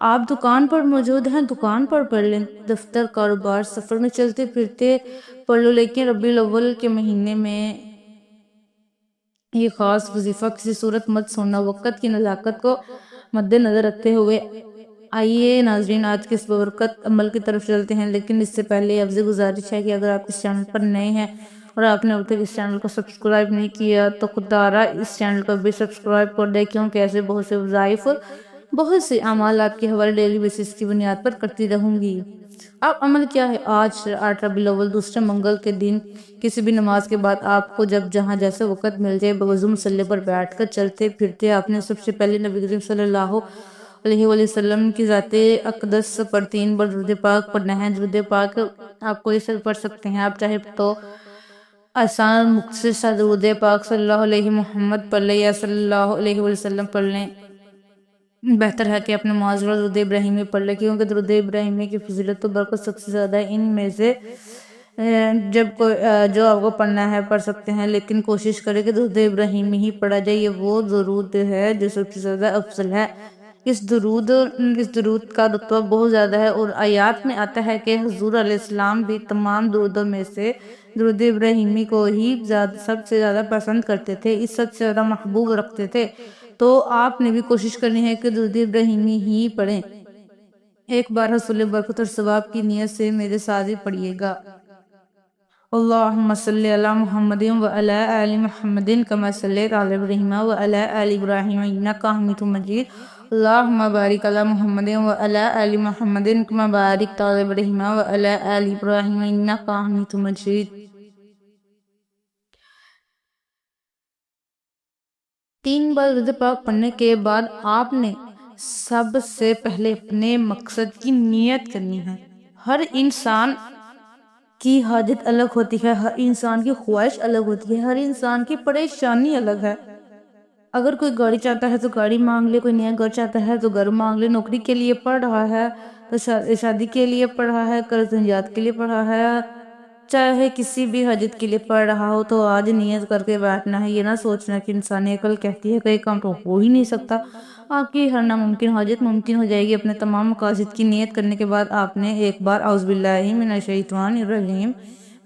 آپ دکان پر موجود ہیں دکان پر پڑھ لیں، دفتر، کاروبار، سفر میں چلتے پھرتے پڑھ لو، لیکن ربیع الاول کے مہینے میں یہ خاص وظیفہ کسی صورت مت چھوڑنا۔ وقت کی نزاکت کو مد نظر رکھتے ہوئے آئیے ناظرین آج کے اس بابرکت عمل کی طرف چلتے ہیں، لیکن اس سے پہلے اب سے گزارش ہے کہ اگر آپ اس چینل پر نئے ہیں اور آپ نے اب تک اس چینل کو سبسکرائب نہیں کیا تو خدارہ اس چینل کو بھی سبسکرائب کر دیں، کیونکہ ایسے بہت سے وظائف بہت سے اعمال آپ کے حوالے ڈیلی بیسس کی بنیاد پر کرتی رہوں گی۔ اب عمل کیا ہے؟ آج 8 ربیع الاول دوسرے منگل کے دن کسی بھی نماز کے بعد آپ کو جب جہاں جیسے وقت مل جائے بوضو مصلی پر بیٹھ کر چلتے پھرتے آپ نے سب سے پہلے نبی کریم صلی اللہ علیہ وسلم کی ذات اقدس پر 3 بار درود پاک پڑھنا ہے۔ درود پاک آپ کوئی سے پڑھ سکتے ہیں، آپ چاہے تو آسان مختصر سا درود پاک صلی اللہ علیہ محمد پڑھ لیں یا صلی اللہ علیہ وسلم پڑھ لیں۔ بہتر ہے کہ اپنے معاشرہ درود ابراہیمی پڑھ لیں، کیونکہ درود ابراہیمی کی فضیلت و برکت سب سے زیادہ ہے۔ ان میں سے جو آپ کو پڑھنا ہے پڑھ سکتے ہیں، لیکن کوشش کریں کہ درود ابراہیمی ہی پڑھا جائے، یہ وہ درود ہے جو سب سے زیادہ افضل ہے۔ اس درود کا رتبہ بہت زیادہ ہے، اور آیات میں آتا ہے کہ حضور علیہ السلام بھی تمام درودوں میں سے درود ابراہیمی کو ہی سب سے زیادہ پسند کرتے تھے، اس سب سے زیادہ محبوب رکھتے تھے، تو آپ نے بھی کوشش کرنی ہے کہ درود ابراہیمی ہی پڑھیں۔ ایک بار حصول برکت اور ثواب کی نیت سے میرے ساتھ ہی پڑھیے گا۔ اللہم صلی علی محمد وعلی آل محمد کما صلیت علی ابراہیم وعلی آل ابراہیم انکا حمید مجید۔ اللہم بارک علی محمد وعلی آل محمد کما بارکت علی ابراہیم وعلی آل ابراہیم انکا حمید مجید۔ 3 بار درود پاک پڑھنے کے بعد آپ نے سب سے پہلے اپنے مقصد کی نیت کرنی ہے۔ ہر انسان کی حاجت الگ ہوتی ہے، ہر انسان کی خواہش الگ ہوتی ہے، ہر انسان کی پریشانی الگ ہے۔ اگر کوئی گاڑی چاہتا ہے تو گاڑی مانگ لے، کوئی نیا گھر چاہتا ہے تو گھر مانگ لے، نوکری کے لیے پڑھ رہا ہے تو شادی کے لیے پڑھ رہا ہے، قرض نجات کے لیے پڑھ رہا ہے، چاہے کسی بھی حاجت کے لیے پڑھ رہا ہو تو آج نیت کر کے بیٹھنا ہے۔ یہ نہ سوچنا کہ انسانی عقل کہتی ہے کہ یہ کام تو ہو ہی نہیں سکتا۔ آپ کی ہر ناممکن حاجت ممکن ہو جائے گی۔ اپنے تمام مقاصد کی نیت کرنے کے بعد آپ نے ایک بار اعوذ باللہ من الشیطان الرجیم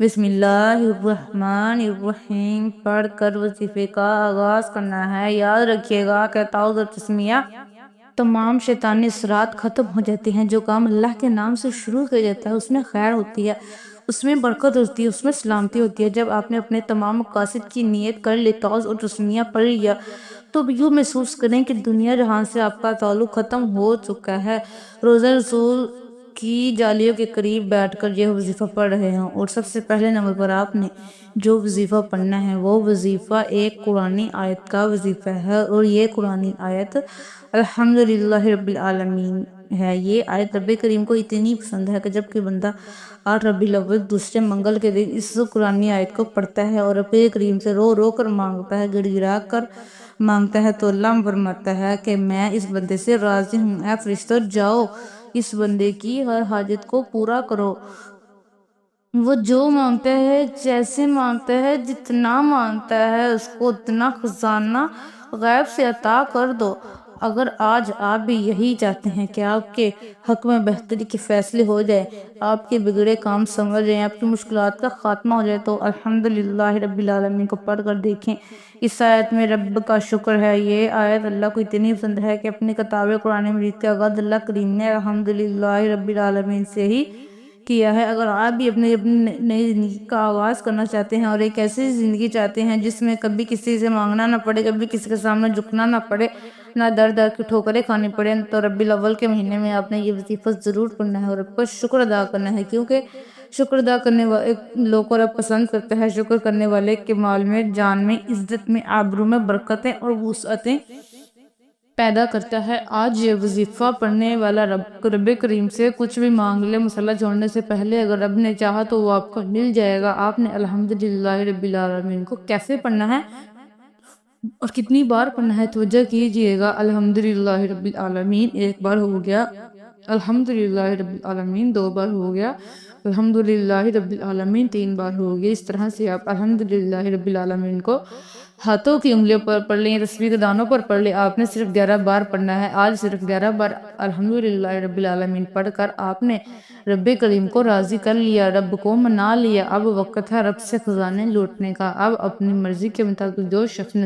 بسم اللہ الرحمن الرحیم پڑھ کر وظیفے کا آغاز کرنا ہے۔ یاد رکھیے گا کہ تعوذ اور تسمیہ تمام شیطانی اثرات ختم ہو جاتے ہیں۔ جو کام اللہ کے نام سے شروع کیا جاتا ہے اس میں خیر ہوتی ہے، اس میں برکت ہوتی ہے، اس میں سلامتی ہوتی ہے۔ جب آپ نے اپنے تمام مقاصد کی نیت کر لی، تعوذ اور تسمیہ پڑھ لیا، تو یوں محسوس کریں کہ دنیا جہاں سے آپ کا تعلق ختم ہو چکا ہے۔ روضہ رسول کی جالیوں کے قریب بیٹھ کر یہ وظیفہ پڑھ رہے ہیں، اور سب سے پہلے نمبر پر آپ نے جو وظیفہ پڑھنا ہے وہ وظیفہ ایک قرآنی آیت کا وظیفہ ہے، اور یہ قرآنی آیت الحمدللہ رب العالمین ہے۔ یہ آیت رب کریم کو اتنی پسند ہے کہ جب کہ بندہ 8 ربیع الاول دوسرے منگل کے دن اس قرآنی آیت کو پڑھتا ہے اور رب کریم سے رو رو کر مانگتا ہے، گڑ گڑا کر مانگتا ہے، تو اللہ فرماتا ہے کہ میں اس بندے سے راضی ہوں، اے فرشتوں جاؤ اس بندے کی ہر حاجت کو پورا کرو۔ وہ جو مانگتا ہے، جیسے مانگتا ہے، جتنا مانگتا ہے، اس کو اتنا خزانہ غیب سے عطا کر دو۔ اگر آج آپ بھی یہی چاہتے ہیں کہ آپ کے حق میں بہتری کے فیصلے ہو جائے، آپ کے بگڑے کام سنور جائیں، آپ کی مشکلات کا خاتمہ ہو جائے، تو الحمدللہ رب العالمین کو پڑھ کر دیکھیں۔ اس آیت میں رب کا شکر ہے۔ یہ آیت اللہ کو اتنی پسند ہے کہ اپنی کتاب قرآن مجید کا آغاز اللہ کریم نے الحمدللہ رب العالمین سے ہی کیا ہے۔ اگر آپ بھی اپنی نئی زندگی کا آغاز کرنا چاہتے ہیں اور ایک ایسی زندگی چاہتے ہیں جس میں کبھی کسی سے مانگنا نہ پڑے، کبھی کسی کے سامنے جھکنا نہ پڑے، نہ در در کی ٹھوکریں کھانی پڑے، تو ربیع الاول کے مہینے میں آپ نے یہ وظیفہ ضرور پڑھنا ہے اور رب کا شکر ادا کرنا ہے، کیونکہ شکر ادا کرنے والے لوگ کو رب پسند کرتا ہے۔ شکر کرنے والے کے مال میں، جان میں، عزت میں، آبرو میں برکتیں اور وسعتیں پیدا کرتا ہے۔ آج یہ وظیفہ پڑھنے والا رب کریم سے کچھ بھی مانگ لے، مصلی چھوڑنے سے پہلے اگر رب نے چاہا تو وہ آپ کو مل جائے گا۔ آپ نے الحمدللہ رب العالمین کو کیسے پڑھنا ہے اور کتنی بار پڑھنا ہے توجہ کیجئے گا۔ الحمدللہ رب العالمین ایک بار ہو گیا، الحمدللہ رب العالمین 2 بار ہو گیا، الحمدللہ رب العالمین 3 بار ہو گیا۔ اس طرح سے آپ الحمدللہ رب العالمین کو ہاتھوں کی انگلیوں پر پڑھ لیں یا تسبیح کے دانوں پر پڑھ لیں، آپ نے صرف 11 بار پڑھنا ہے۔ آج صرف 11 بار الحمدللہ رب العالمین پڑھ کر آپ نے رب کریم کو راضی کر لیا، رب کو منا لیا۔ اب وقت ہے رب سے خزانے لوٹنے کا۔ اب اپنی مرضی کے مطابق جو شخص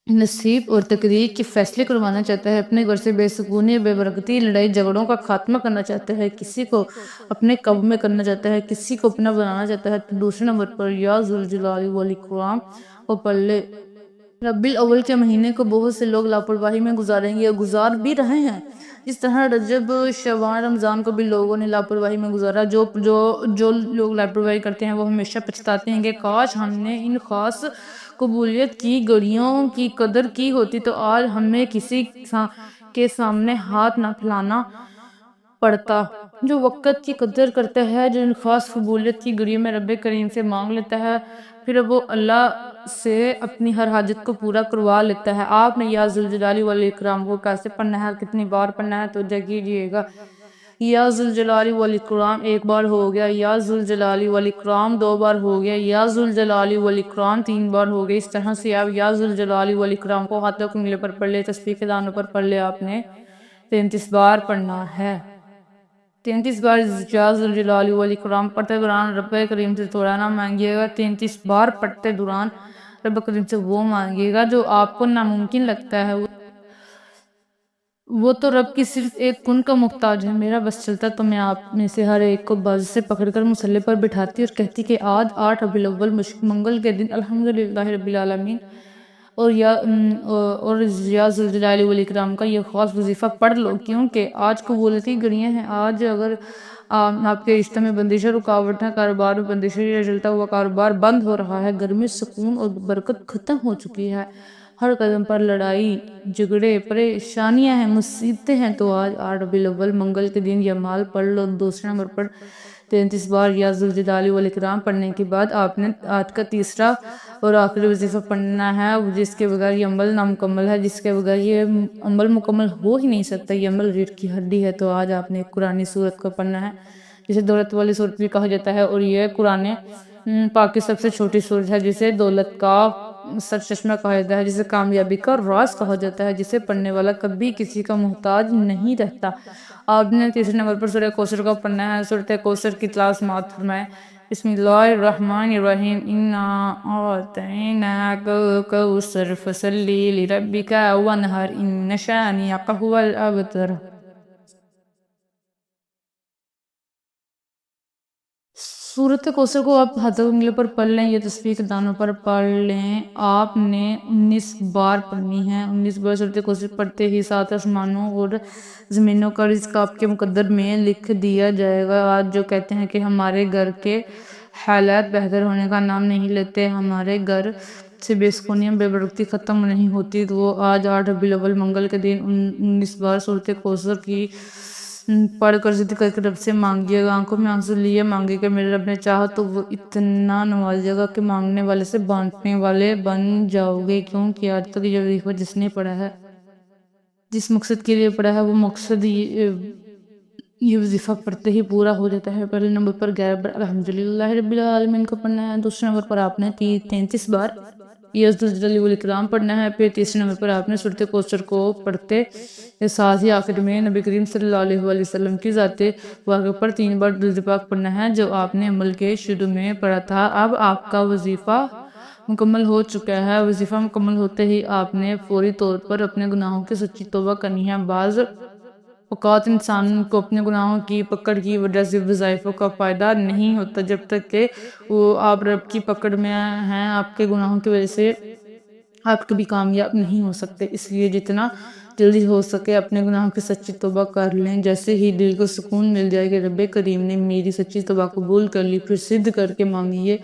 نصیب اور تقدیر کے فیصلے کروانا چاہتا ہے، اپنے گھر سے بے سکونی، بے برکتی، لڑائی جھگڑوں کا خاتمہ کرنا چاہتا ہے، کسی کو اپنے قابو میں کرنا چاہتا ہے، کسی کو اپنا بنانا چاہتا ہے، تو دوسرے نمبر پر یا ذوالجلال والاکرام کو پڑھ لے۔ ربیع الاول کے مہینے کو بہت سے لوگ لاپرواہی میں گزاریں گے اور گزار بھی رہے ہیں، جس طرح رجب، شعبان، رمضان کو بھی لوگوں نے لاپرواہی میں گزارا۔ جو لوگ لاپرواہی کرتے ہیں وہ ہمیشہ پچھتاتے ہیں کہ کاش ہم نے ان خاص قبولیت کی گھڑیوں کی قدر کی ہوتی تو آج ہمیں کسی کے سامنے ہاتھ نہ پھیلانا پڑتا۔ جو وقت کی قدر کرتا ہے، جو ان خاص قبولیت کی گھڑیوں میں رب کریم سے مانگ لیتا ہے، پھر وہ اللہ سے اپنی ہر حاجت کو پورا کروا لیتا ہے۔ آپ نے یا ذوالجلال والاکرام کو کیسے پڑھنا ہے، کتنی بار پڑھنا ہے، تو کیجیے گا۔ یا ذوالجلال والاکرام ایک بار ہو گیا، یا ذوالجلال والاکرام دو بار ہو گیا، یا ذوالجلال والاکرام تین بار ہو گیا۔ اس طرح سے آپ یا ذوالجلال والاکرام کو ہاتھوں کی انگلیوں پر پڑھ لے، تسبیح کے دانوں پر پڑھ لے۔ آپ نے 33 بار پڑھنا ہے۔ 33 بار یا ذوالجلال والاکرام پڑھتے دوران رب کریم سے تھوڑا نہ مانگیے گا۔ 33 بار پڑھتے دوران رب کریم سے وہ مانگیے گا جو آپ کو ناممکن لگتا ہے۔ وہ تو رب کی صرف ایک کن کا محتاج ہے۔ میرا بس چلتا تو میں آپ میں سے ہر ایک کو بازو سے پکڑ کر مصلے پر بٹھاتی اور کہتی کہ آج 8 ربیع الاول منگل کے دن الحمدللہ رب العالمین اور یا ذوالجلال والاکرام کا یہ خاص وظیفہ پڑھ لو، کیونکہ آج قبولیتی گھڑیاں ہیں۔ آج اگر آپ کے رشتہ میں بندشیں، رکاوٹ ہے، کاروبار میں بندشیں یا چلتا ہوا کاروبار بند ہو رہا ہے، گھر میں سکون اور برکت ختم ہو چکی ہے، ہر قدم پر لڑائی جھگڑے پریشانیاں ہیں، مصیبتیں ہیں، تو آج 8 ربیع الاول منگل کے دن یہ مال پڑھ لو۔ دوسرے نمبر پر 33 بار یا ذوالجلال والاکرام پڑھنے کے بعد آپ نے آج کا تیسرا اور آخری وظیفہ پڑھنا ہے، جس کے بغیر یہ عمل نامکمل ہے، جس کے بغیر یہ عمل مکمل ہو ہی نہیں سکتا۔ یہ عمل ریڑھ کی ہڈی ہے۔ تو آج آپ نے قرآن سورت کو پڑھنا ہے، جسے دولت والی سورت بھی کہا جاتا ہے، اور یہ قرآن پاک کی سب سے چھوٹی سورت ہے، جسے دولت کا سرچشمہ کہا جاتا ہے، جسے کامیابی کا راز کہا جاتا ہے، جسے پڑھنے والا کبھی کسی کا محتاج نہیں رہتا۔ آپ نے تیسرے نمبر پر سورہ کوثر کو پڑھنا ہے۔ سورہ کوثر کی تلاوت سماعت فرمائیں۔ بسم اللہ الرحمن الرحیم، انا اعطیناک الکوثر فصلی لربک وانحر ان شانئک ھو الابتر۔ سورۃ کوثر کو آپ ہاتھوں کی انگلیوں پر پڑھ لیں یا تسبیح کے دانوں پر پڑھ لیں۔ آپ نے 19 بار پڑھنی ہے۔ 19 بار سورۃ کوثر پڑھتے ہی 7 آسمانوں اور زمینوں کا رزق آپ کے مقدر میں لکھ دیا جائے گا۔ آج جو کہتے ہیں کہ ہمارے گھر کے حالات بہتر ہونے کا نام نہیں لیتے، ہمارے گھر سے بے سکونیاں، بے برکتی ختم نہیں ہوتی، تو وہ آج 8 ربیع الاول منگل کے دن 19 بار سورۃ کوثر کی پڑھ کر ضد کر کے رب سے مانگیے گا۔ آنکھوں میں آنسو لیے مانگے کہ میرے رب نے چاہا تو وہ اتنا نوازے گا کہ مانگنے والے سے بانٹنے والے بن جاؤ گے، کیونکہ آج تک یہ وظیفہ جس نے پڑھا ہے، جس مقصد کے لیے پڑھا ہے، وہ مقصد یہ وظیفہ پڑھتے ہی پورا ہو جاتا ہے۔ پہلے نمبر پر 11 بار الحمدللہ رب العالمین کو پڑھنا ہے۔ دوسرے نمبر پر آپ نے 33 بار یا ذوالجلال والاکرام پڑھنا ہے۔ پھر تیسرے نمبر پر آپ نے سورۃ کوثر کو پڑھتے ساتھ ہی آخر میں نبی کریم صلی اللہ علیہ وآلہ وسلم کی ذات واقعہ پر 3 بار درود پاک پڑھنا ہے، جو آپ نے عمل کے شروع میں پڑھا تھا۔ اب آپ کا وظیفہ مکمل ہو چکا ہے۔ وظیفہ مکمل ہوتے ہی آپ نے فوری طور پر اپنے گناہوں کی سچی توبہ کرنی ہے۔ بعض اوقات انسان کو اپنے گناہوں کی پکڑ کی وجہ سے وظائفوں کا فائدہ نہیں ہوتا، جب تک کہ آپ رب کی پکڑ میں ہیں۔ آپ کے گناہوں کی وجہ سے آپ کبھی کامیاب نہیں ہو سکتے، اس لیے جتنا جلدی ہو سکے اپنے گناہوں کی سچی توبہ کر لیں۔ جیسے ہی دل کو سکون مل جائے کہ رب کریم نے میری سچی توبہ قبول کر لی، پھر صد کر کے مانگیے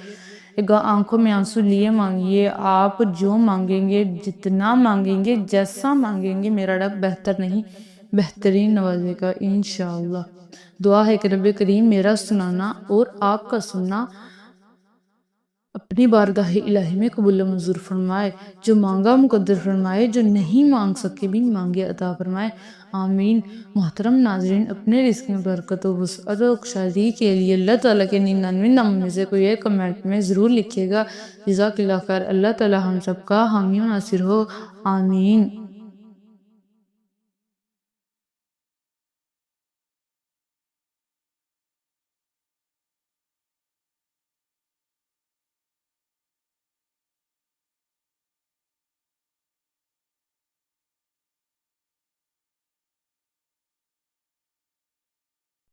گا، آنکھوں میں آنسو لیے مانگیے۔ آپ جو مانگیں گے، جتنا مانگیں گے، جیسا مانگیں گے، میرا رب بہتر نہیں بہترین نوازے گا انشاءاللہ۔ دعا ہے کہ رب کریم میرا سنانا اور آپ کا سننا اپنی بارگاہ الہی میں قبول و منظور فرمائے، جو مانگا مقدر فرمائے، جو نہیں مانگ سکے بھی مانگے عطا فرمائے، آمین۔ محترم ناظرین، اپنے رزق میں برکت و وسعت و خوشحالی کے لیے اللہ تعالیٰ کے 99 ناموں میں سے کوئی ایک کمنٹ میں ضرور لکھیے گا۔ جزاک اللہ خیر۔ اللہ تعالیٰ ہم سب کا حامی و ناصر ہو، آمین۔